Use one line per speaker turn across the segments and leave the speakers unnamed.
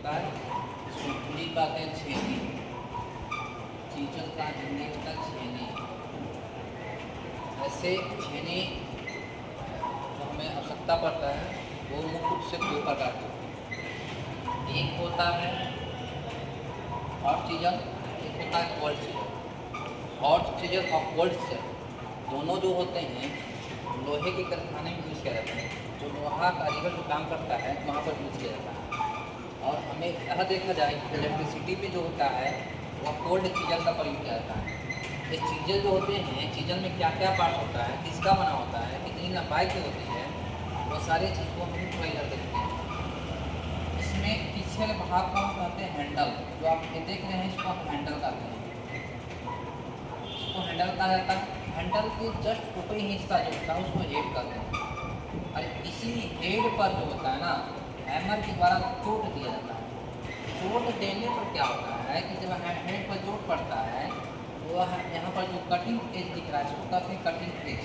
होता है, सुतली कहते हैं छेनी, चीचल का हिंदी होता है छेनी। ऐसे छेनी जो हमें आवश्यकता पड़ता है वो मुख्य रूप से दो प्रकार के होते हैं। एक होता है हॉट चीजल, एक होता है कोल्ड चीजल। हॉट चीजल और कोल्ड चीजल दोनों जो होते हैं लोहे के कारखाने में यूज़ किया जाता है। जो लोहा कारीगर जो काम करता है वहाँ पर यूज़ किया जाता है। और हमें यह देखा जाए कि इलेक्ट्रिसिटी में जो होता है वह कोल्ड चीजल का प्रयोग किया जाता है। ये चीजल जो होते हैं, चीजल में क्या क्या पार्ट होता है, किसका बना होता है, कितनी लंबाई की होती है, वो सारी चीज़ को हम थोड़ा इधर देखते हैं। इसमें पीछे वाले भाग को हम कहते हैं हैंडल। जो आप ये देख रहे हैं इसको हम हैंडल कहते हैं, इसको हैंडल कहा जाता है। हैंडल के जस्ट ऊपरी हिस्सा जो होता है उसको हेड कहते हैं। और इसी हेड पर जो होता है ना, हैमर के द्वारा चोट दिया जाता है। चोट देने पर क्या होता है कि जब हेड पर चोट पड़ता है तो वह यहाँ पर जो कटिंग एज दिख रहा है इसको कहते हैं कटिंग एज।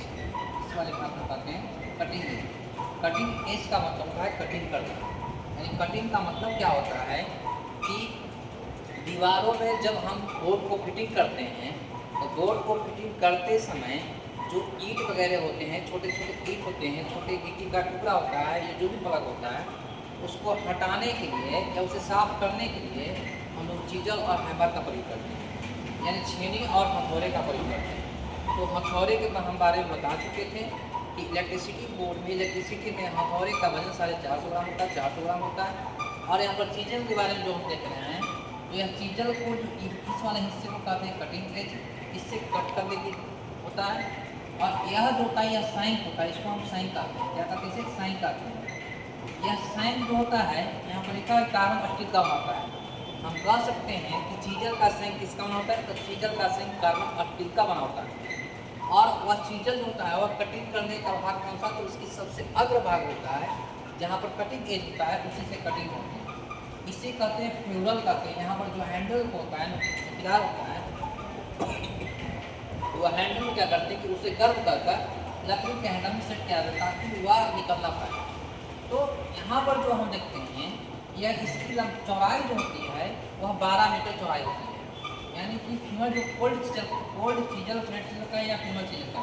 इस वाले भाग को कहते हैं कटिंग एज। कटिंग एज का मतलब होता है कटिंग करना। यानी कटिंग का मतलब क्या होता है कि दीवारों में जब हम बोर्ड को फिटिंग करते हैं तो बोर्ड को फिटिंग करते समय जो ईंट वगैरह होते हैं, छोटे छोटे ईंट होते हैं, छोटे गिट्टी का टुकड़ा होता है या जो भी प्लग होता है, उसको हटाने के लिए या उसे साफ करने के लिए हम लोग चीजल और हैमर का प्रयोग करते हैं, यानी छेनी और हथौड़े का प्रयोग करते हैं। तो हथौड़े के हम बारे में बता चुके थे कि इलेक्ट्रिसिटी बोर्ड में, इलेक्ट्रिसिटी में हथौड़े का वजन 450 ग्राम होता है, 400 ग्राम होता है। और यहाँ पर चीजल के बारे में जो हम देख रहे हैं तो यह चीजल को जो इस वाले हिस्से को कहते हैं कटिंग एज, इससे कट करने की होता है। और यह जो होता है यह साइन होता है, इसको हम साइन कहते हैं। क्या कहते हैं इसे? साइन कहते हैं। यह साइन जो होता है यहाँ पर लिखा है कार्बन स्टील का होता है। हम कह सकते हैं कि चीजल का साइन किसका बना होता है? तो चीजल का साइन कार्बन स्टील का बना होता है। और वह चीजल जो होता है वह कटिंग करने का भाग कौन सा? तो उसकी सबसे अग्र भाग होता है जहाँ पर कटिंग एज होता है, उसी से कटिंग होती है। इसे कहते हैं फ्यूरल कहते हैं। यहाँ पर जो हैंडल होता है, किनार होता है, वह हैंडल में क्या करते हैं कि उसे गर्म कर लकड़ी के हैंडल में सेट किया जाता है ताकि वह निकलना पाए। तो यहाँ पर जो हम देखते हैं यह इसकी चौड़ाई जो होती है वह 12 मीटर चौड़ाई होती है। यानी कि फीमर जो कोल्ड चीजल फ्लैट चीजल का या फीमर चीजल का,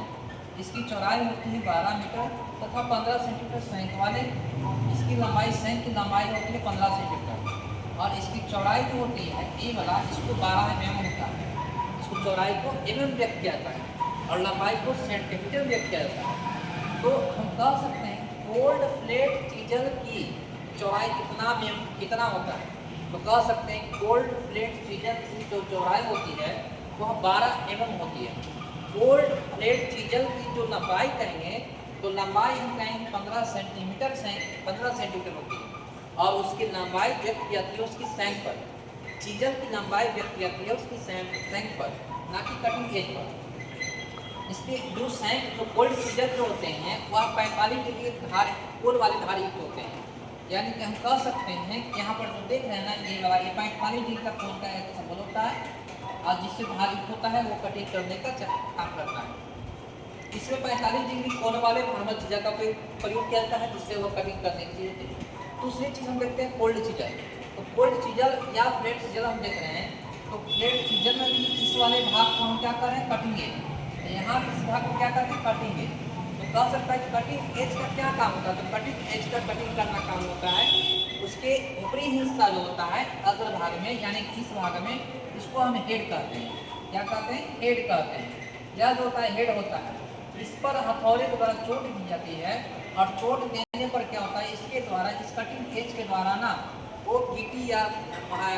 इसकी चौड़ाई होती है 12 मीटर तथा 15 सेंटीमीटर सैंक वाले। इसकी लंबाई, सैंक की लंबाई होती है 15 सेंटीमीटर। और इसकी चौड़ाई जो होती है ए वाला, इसको 12 mm होता है। इसको चौड़ाई को mm व्यक्त किया जाता है और लंबाई को सेंटीमीटर व्यक्त किया जाता है। तो हम कह सकते हैं कोल्ड फ्लैट चीजल की चौड़ाई कितना होता है? तो कह सकते हैं कोल्ड फ्लैट चीजल की जो चौड़ाई होती है वह 12 mm होती है। कोल्ड फ्लैट चीजल की जो लंबाई कहेंगे तो लंबाई हम कहेंगे 15 सेंटीमीटर होती है। और उसकी लंबाई व्यक्त की जाती है उसकी सैंक पर। चीजल की लंबाई व्यक्त की जाती है उसकी सैंक पर, ना कि कटिंग एज पर। इसके जो सैंक, जो कोल्ड चीजल जो होते हैं वह 45 डिग्री धार कोल वाले धारी युक्त होते हैं। यानी कि हम कह सकते हैं कि यहाँ पर जो देख रहे हैं ना ये वाला, ये 45 डिग्री का कोल का एक संबंध होता है और जिससे धार युक्त होता है वो कटिंग करने का काम करता है। इसमें 45 डिग्री कोण वाले नॉर्मल चीजल का प्रयोग किया जाता है जिससे वो कटिंग करने की चीज़ होती है। दूसरी चीज़ हम देखते हैं कोल्ड चीजल। तो कोल्ड चीजल या फ्लैट चीजल हम देख रहे हैं, तो फ्लैट चीजल में भी इस वाले भाग को हम क्या कर रहे हैं? Cutting edge. यहाँ इस भाग को क्या करते हैं? Cutting edge. तो कह सकता है कि कटिंग एज का क्या काम होता है? तो कटिंग एज का कटिंग करना काम होता है उसके ऊपरी हिस्सा जो होता है अग्र भाग में, यानी कि इस भाग में, इसको हम हेड कहते हैं। क्या कहते हैं? हेड कहते हैं। यह जो होता है हेड होता है। इस पर हथौड़े के द्वारा चोट दी जाती है और चोट देने पर क्या होता है, इसके द्वारा, इस कटिंग एज के द्वारा ना वो गिट्टी या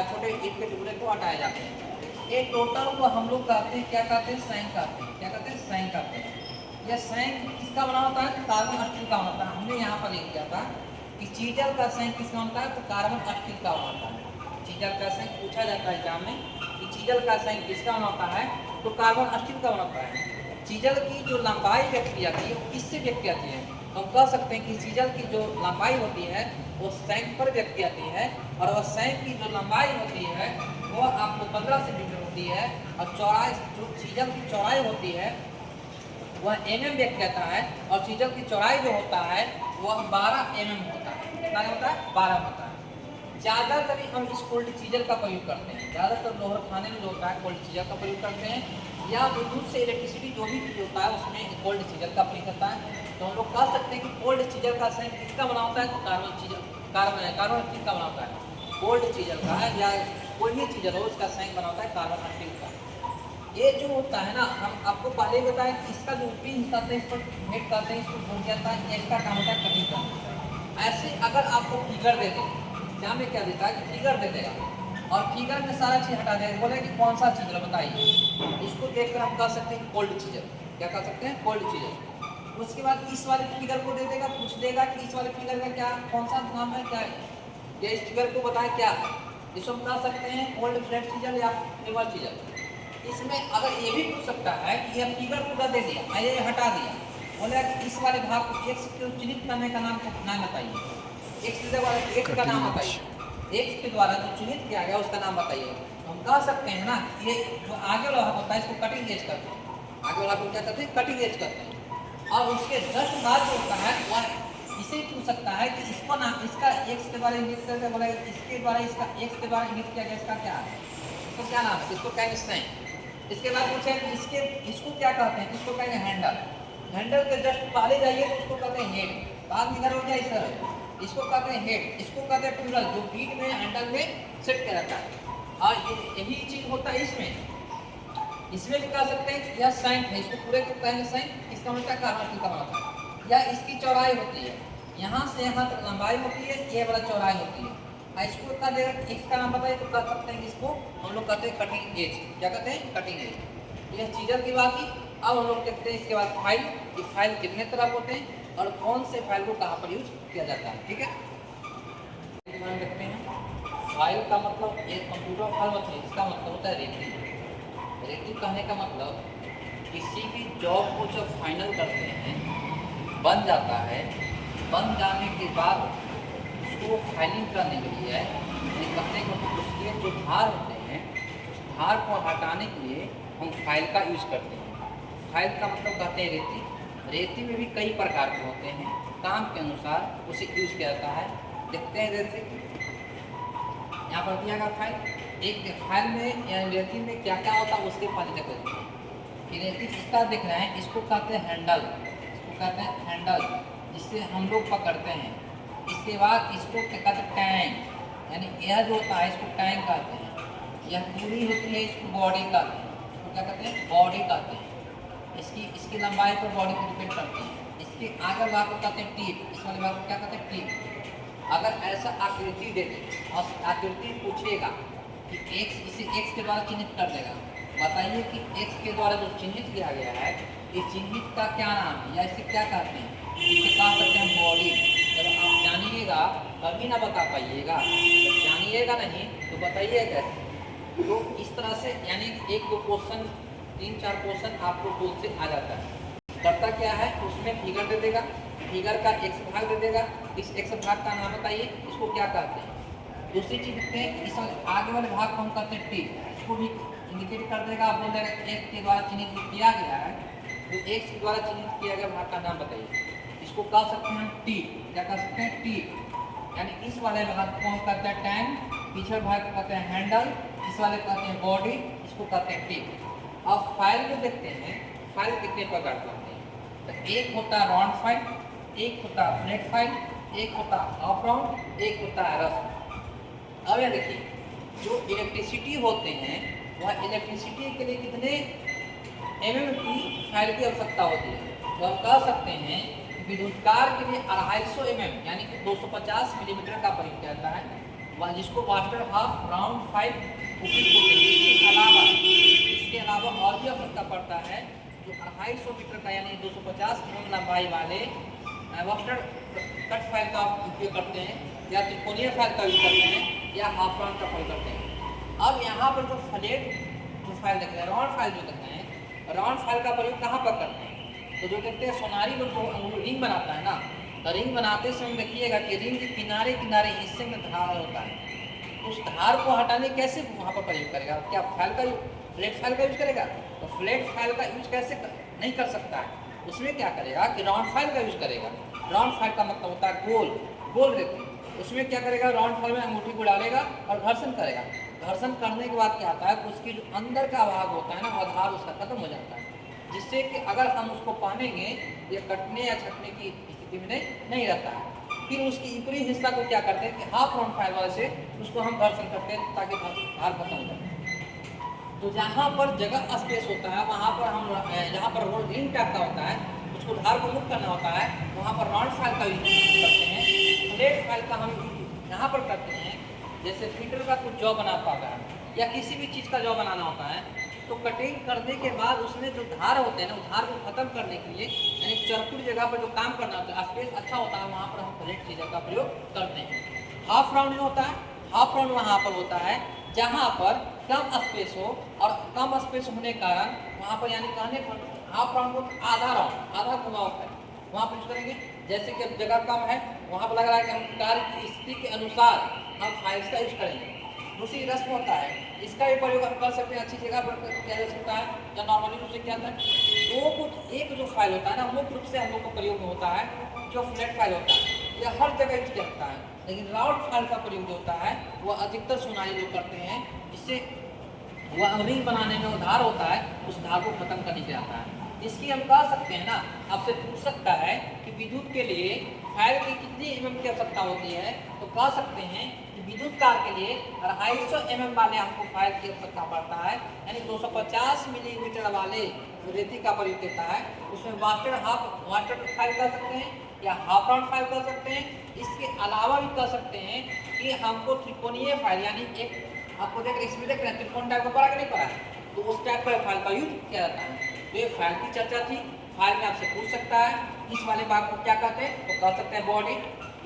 छोटे ईंट के टुकड़े को हटाए जाते हैं। ये टोटल को हम लोग कहते हैं, क्या कहते हैं? सैंक कहते हैं। क्या कहते हैं? सैंक कहते हैं। यह सैंक किसका बना होता है? कार्बन स्टील का होता है। हमने यहाँ पर लिख दिया था कि चीजल का सैंक किसका होता है? तो कार्बन स्टील का होता है। चीजल का सैंक पूछा जाता है एग्जाम में कि चीजल का सैंक किसका बना होता है? तो कार्बन स्टील का बना होता है। चीजल की जो लंबाई व्यक्त की जाती है वो किससे व्यक्त की जाती है? हम कह सकते हैं कि चीजल की जो लंबाई होती है वो सैंक पर व्यक्त की जाती है। और वह सैंक की जो लंबाई होती है वो आपको 15 सेंटीमीटर होती है। और चौड़ाई, जो चीजल की चौड़ाई होती है वह mm व्यक्त करता है। और चीजल की चौड़ाई जो होता है वह 12 mm होता है। कितना होता है? 12 होता है। ज़्यादातर हम इस कोल्ड चीजर का प्रयोग करते हैं, ज़्यादातर लोहर खाने में जो होता है कोल्ड चीजर का प्रयोग करते हैं, या विद्युत से इलेक्ट्रिसिटी जो भी चीज़ होता है उसमें कोल्ड चीजर का प्रयोग करता है। तो हम लोग कह सकते हैं कि कोल्ड चीजर का संग किसका बना होता है, तो कार्बन स्टील का बना होता है। कोल्ड चीजर का या कोई भी चीजर हो उसका संग बना होता है कार्बन स्टील का। ये जो होता है ना, हम आपको पहले ही बताएं कि इसका जो ऊपरी हिस्सा होता है इस पर हेड करते हैं, इसको भूल जाता है, इसका काम होता है कटिंग का। ऐसे अगर आपको फिगर दे दें, क्या में क्या देता है कि फिगर दे देगा और फिगर में सारा चीज़ हटा देगा, बोले कि कौन सा चीज़ बताइए, इसको देखकर हम कह सकते हैं कोल्ड चीजर। क्या कह सकते हैं, कोल्ड चीजर। उसके बाद इस वाले फिगर को दे देगा, पूछ देगा कि इस वाले फिगर का क्या कौन सा नाम है, क्या है, या इस फिगर को बताएं क्या है, इसको हम कह सकते हैं कोल्ड फ्लैट चीजर या फ्लेवर चीजर। इसमें अगर ये भी पूछ सकता है कि यह फिगर पूरा दे दिया, मैं ये हटा दिया, बोलेगा कि इस वाले भाग को एक्स को चिन्हित करने का नाम बताइए, एक्स वाले एक्स का नाम बताइए, एक्स के द्वारा जो चिन्हित किया गया उसका नाम बताइए। हम कह सकते हैं ना, ये जो आगे वाला होता है इसको कटिंग एज करते हैं, आगे वाला को क्या करते हैं, कटिंग एज करते हैं। और उसके जस्ट बाद जो होता है वह इसे पूछ सकता है कि इसको नाम, इसका एक्स के द्वारा इंगित करके बोलेगा इसके द्वारा, इसका एक्स के द्वारा इंगित किया गया, इसका क्या है, इसको क्या नाम है, इसको क्या कहते हैं। इसके बाद पूछे कि इसको क्या कहते हैं, इसको कहेंगे हैंडल। हैंडल के जस्ट पहले जाइए तो उसको कहते हैं हेड, बाद में इधर हो जाए सर, इसको कहते हैं हेड, इसको कहते हैं टूरल, जो बीट में हैंडल में सेट किया जाता है। और यही चीज होता है इसमें भी कह सकते हैं यह साइन है, इसको पूरे को कहेंगे साइन, इसका मतलब कार्बन का होता है। या इसकी चौड़ाई होती है, यहाँ से यहाँ तक लंबाई होती है, ये वाला चौड़ाई होती है। इसको कह देगा, एक्स का नाम बताइए तो कह सकते हैं कि इसको हम लोग कहते हैं कटिंग एज। क्या कहते हैं, कटिंग एज। यह चीजर की बात की। अब हम लोग देखते हैं इसके बाद फाइल, कि फाइल कितने तरह होते हैं और कौन से फाइल को कहाँ पर यूज किया जाता है। ठीक है, देखते हैं फाइल का मतलब एक कंप्यूटर फाइल होती है, इसका मतलब होता है रेटिंग। रेटिंग कहने का मतलब किसी भी जॉब को जब फाइनल करते हैं, बन जाता है, बन जाने के बाद उसको फाइलिंग करने के लिए कहते हैं कि उसके जो धार होते हैं उस धार को हटाने के लिए हम फाइल का यूज करते हैं। फाइल का मतलब कहते हैं रेती। रेती में भी कई प्रकार के होते हैं, काम के अनुसार उसे यूज किया जाता है। देखते हैं जैसे यहाँ पर दिया गया फाइल, एक फाइल में या रेती में क्या क्या होता है उसके पहले देखते हैं। रेती इसका देख रहे हैं, इसको कहते हैं हैंडल, इसको कहते हैं हैंडल, जिससे हम लोग पकड़ते हैं। इसके बाद इसको क्या कहते हैं, टैंक, यानी यह जो होता है इसको टैंक कहते हैं। यह पूरी होती है, इसको बॉडी कहते हैं, इसको क्या कहते हैं, बॉडी कहते हैं। इसकी लंबाई पर बॉडी को डिपेंड करती है। इसके आगे भाग को कहते हैं टीप, इस वाले भाग को क्या कहते हैं, टीप। अगर ऐसा आकृति दे दे और आकृति पूछेगा कि एक्स, इसे एक्स के द्वारा चिन्हित कर देगा, बताइए कि एक्स के द्वारा जो चिन्हित किया गया है इस चिन्हित का क्या नाम है या इसे क्या कहते हैं, इसे कह सकते हैं बॉडी। जब आप जानिएगा कभी ना बता पाइएगा, जब जानिएगा नहीं तो बताइए कैसे। तो इस तरह से यानी एक दो क्वेश्चन, 3-4 क्वेश्चन आपको टूल से आ जाता है। करता क्या है, उसमें फिगर दे देगा, फिगर का एक्स भाग दे देगा, इस एक्स भाग का नाम बताइए, इसको क्या कहते हैं। दूसरी चीज देखते हैं, इस आगे वाले भाग को हम कहते हैं टी, इसको भी इंडिकेट कर देगा, आप बोल देगा एक्स के द्वारा चिन्हित किया गया है, तो एक्स के द्वारा चिन्हित किया गया भाग का नाम बताइए। इसको कह सकते हैं टी, क्या कह सकते हैं, टी। यानी इस वाले भाग को हम कहते हैं टैंक, पीछे भाग को कहते हैं हैंडल, इस वाले कहते हैं बॉडी, इसको कहते हैं टी। अब फाइल को देखते हैं, फाइल कितने प्रकार के होते हैं। तो एक होता है राउंड फाइल, एक होता है फ्लैट फाइल, एक होता है ऑफ राउंड, एक होता है रफ। अब यह देखिए, जो इलेक्ट्रिसिटी होते हैं वह इलेक्ट्रिसिटी के लिए कितने mm की फाइल की आवश्यकता होती है। तो हम कह सकते हैं विद्युतकार के लिए 250 mm यानी कि 250 मिलीमीटर का प्रयोग किया जाता है, जिसको वाटर हाफ राउंड फाइल उपयुक्त होते हैं। इसके अलावा और भी आवश्यकता पड़ता है जो 250 मीटर का यानी 250 mm लंबाई वाले वाटर कट फाइल का उपयोग करते हैं, या त्रिकोणीय फाइल का यूज करते हैं, या हाफ राउंड का प्रयोग करते हैं। अब यहाँ पर जो फ्लैट जो फाइल देखते हैं, राउंड फाइल जो देखते हैं, राउंड फाइल का प्रयोग कहाँ पर करते हैं, तो जो देखते हैं सोनारी लोग जो रिंग बनाता है ना, तो रिंग बनाते समय देखिएगा कि रिंग के किनारे किनारे हिस्से में धार होता है, उस धार को हटाने कैसे वहाँ पर प्रयोग करेगा, क्या फाइल का फ्लैट फाइल का यूज करेगा, तो फ्लैट फाइल का यूज कैसे नहीं कर सकता है, उसमें क्या करेगा कि राउंड फाइल का यूज करेगा। राउंड फाइल का मतलब होता है गोल, गोल रेती, उसमें क्या करेगा, राउंड फॉल में अंगूठी को डालेगा और घर्षण करेगा। घर्षण करने के बाद क्या आता है, उसकी जो अंदर का भाग होता है ना, आधार उसका खत्म हो जाता है, जिससे कि अगर हम उसको पहनेंगे ये कटने या छटने की स्थिति में नहीं रहता है। फिर उसकी ऊपरी हिस्सा को क्या करते हैं कि हाफ राउंड फाइल वाले से उसको हम घर्षण करते हैं ताकि धार खत्म हो जाए। तो जहाँ पर जगह स्पेस होता है वहाँ पर हम, जहाँ पर रोल रिंग टाइप का होता है उसको धार को मुक्त करना होता है, वहाँ पर राउंड फाइल का यूज करते हैं। फ्लैट फाइल का हम यहाँ पर करते हैं, जैसे फिटर का कुछ जॉब बनाता है या किसी भी चीज़ का जॉब बनाना होता है, तो कटिंग करने के बाद उसमें जो धार होते हैं ना, उस धार को खत्म करने के लिए यानी चरकुट जगह पर जो काम करना होता है, स्पेस अच्छा होता है, वहाँ पर हम फ्लैट चीज़ों का प्रयोग करते हैं। हाफ राउंड जो होता है, हाफ राउंड वहाँ पर होता है जहाँ पर कम स्पेस हो, और कम स्पेस होने के कारण वहाँ पर यानी कहने पर हाफ राउंड को आधा राउंड, आधा घुमाव है वहाँ पर यूज करेंगे। जैसे कि जगह कम है वहाँ पर लग रहा है कि हम कार्य की स्थिति के अनुसार हम फाइल्स का यूज करेंगे। दूसरी रस्म होता है, इसका भी प्रयोग हम कर सकते हैं, अच्छी जगह पर किया जा सकता है। या नॉर्मली रूप से क्या होता है, दो कुछ एक जो फाइल होता है ना, मुख्य रूप से हम लोग को प्रयोग में होता है जो फ्लैट फाइल होता है, यह हर जगह यूज किया जाता है। लेकिन राउंड फाइल का प्रयोग जो होता है वह अधिकतर सुनाई लोग करते हैं, जिससे वह रिंग बनाने में उधार होता है, उस धार को खत्म करने के आता है। इसकी हम कह सकते हैं ना, आपसे पूछ सकता है कि विद्युत के लिए फाइल की कितनी mm की आवश्यकता होती है, तो कह सकते हैं कि विद्युत कार के लिए 250 mm वाले हमको फाइल की आवश्यकता पड़ता है, यानी 250 मिलीमीटर वाले रेती का प्रयोग करता है। उसमें वाटर फाइल कर सकते हैं या हाफ राउंड फाइल कर सकते हैं। इसके अलावा भी कर सकते हैं कि हमको त्रिकोणीय फाइल, यानी एक आपको देख इसमें देख रहे हैं त्रिकोण टाइप का पड़ा कि नहीं पड़ा, तो उस टाइप का फाइल का यूज किया जाता है। तो ये फाइल की चर्चा थी। फाइल में आपसे पूछ सकता है इस वाले भाग को क्या कहते हैं, तो कह सकते हैं बॉडी,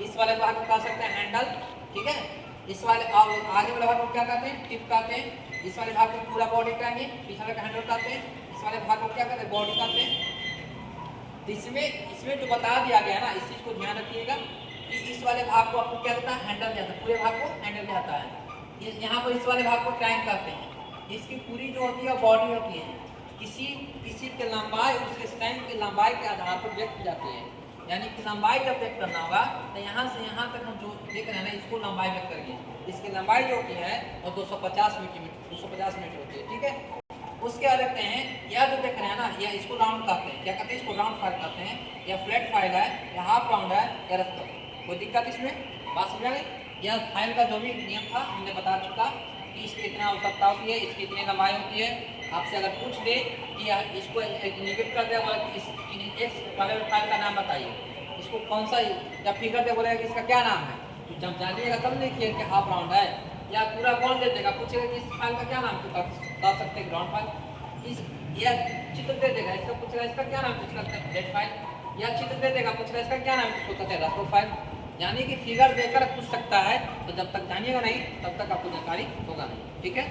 इस वाले भाग को कह सकते हैं हैंडल, ठीक है। इस वाले आगे वाले भाग को क्या कहते हैं, टिप कहते हैं। इस वाले भाग को पूरा बॉडी कहेंगे, पीछे वाले का हैंडल कहते हैं। इस वाले भाग को क्या कहते हैं, बॉडी कहते हैं। तो इसमें जो बता दिया गया ना, इस चीज़ को ध्यान रखिएगा कि इस वाले भाग को आपको क्या कहता है, हैंडल कहता है, पूरे भाग को हैंडल कहता है। यहाँ पर इस वाले भाग को ट्रायंगल कहते हैं। इसकी पूरी जो होती है बॉडी होती है, किसी के लंबाई उसके स्टैंड की लंबाई के आधार पर व्यक्त की जाती है। यानी कि लंबाई जब व्यक्त करना होगा तो यहाँ से यहाँ तक हम जो देख रहे हैं ना, इसको लंबाई व्यक्त करेंगे। इसकी लंबाई जो होती है वो 250 मीटर होती है, ठीक है। उसके बाद देखते हैं यह जो देख रहे हैं ना, यह इसको राउंड कहते हैं, क्या कहते हैं, इसको राउंड फाइल कहते हैं। यह फ्लैट फाइल है, यह हाफ राउंड है, या रफ्त। कोई दिक्कत इसमें, बात समझा गई। यह फाइल का जो भी नियम था हमने बता चुका कि इसकी इतना आवश्यकता होती है, इसकी इतनी लंबाई होती है। आपसे अगर पूछ दे कि इसको निगेट कर दे, बोला कि इस वाले फाइल का नाम बताइए, इसको कौन सा, या फिगर दे बोलेगा कि इसका क्या नाम है, तो जब जानिएगा तब लिखिए कि हाफ राउंड है। या पूरा कौन दे देगा, पूछेगा कि इस फाइल का क्या नाम, तो कह सकते हैं ग्राउंड फाइल। इस या चित्र दे देगा, इसका पूछेगा इसका क्या नाम, कुछ करते हैं फ्लैट फाइल। या चित्र दे देगा, पूछेगा इसका क्या नाम, कुछ करते हैं रास्टर फाइल। यानी कि फिगर देकर पूछ सकता है, तो जब तक जानिएगा नहीं तब तक आपको जानकारी होगा नहीं, ठीक है।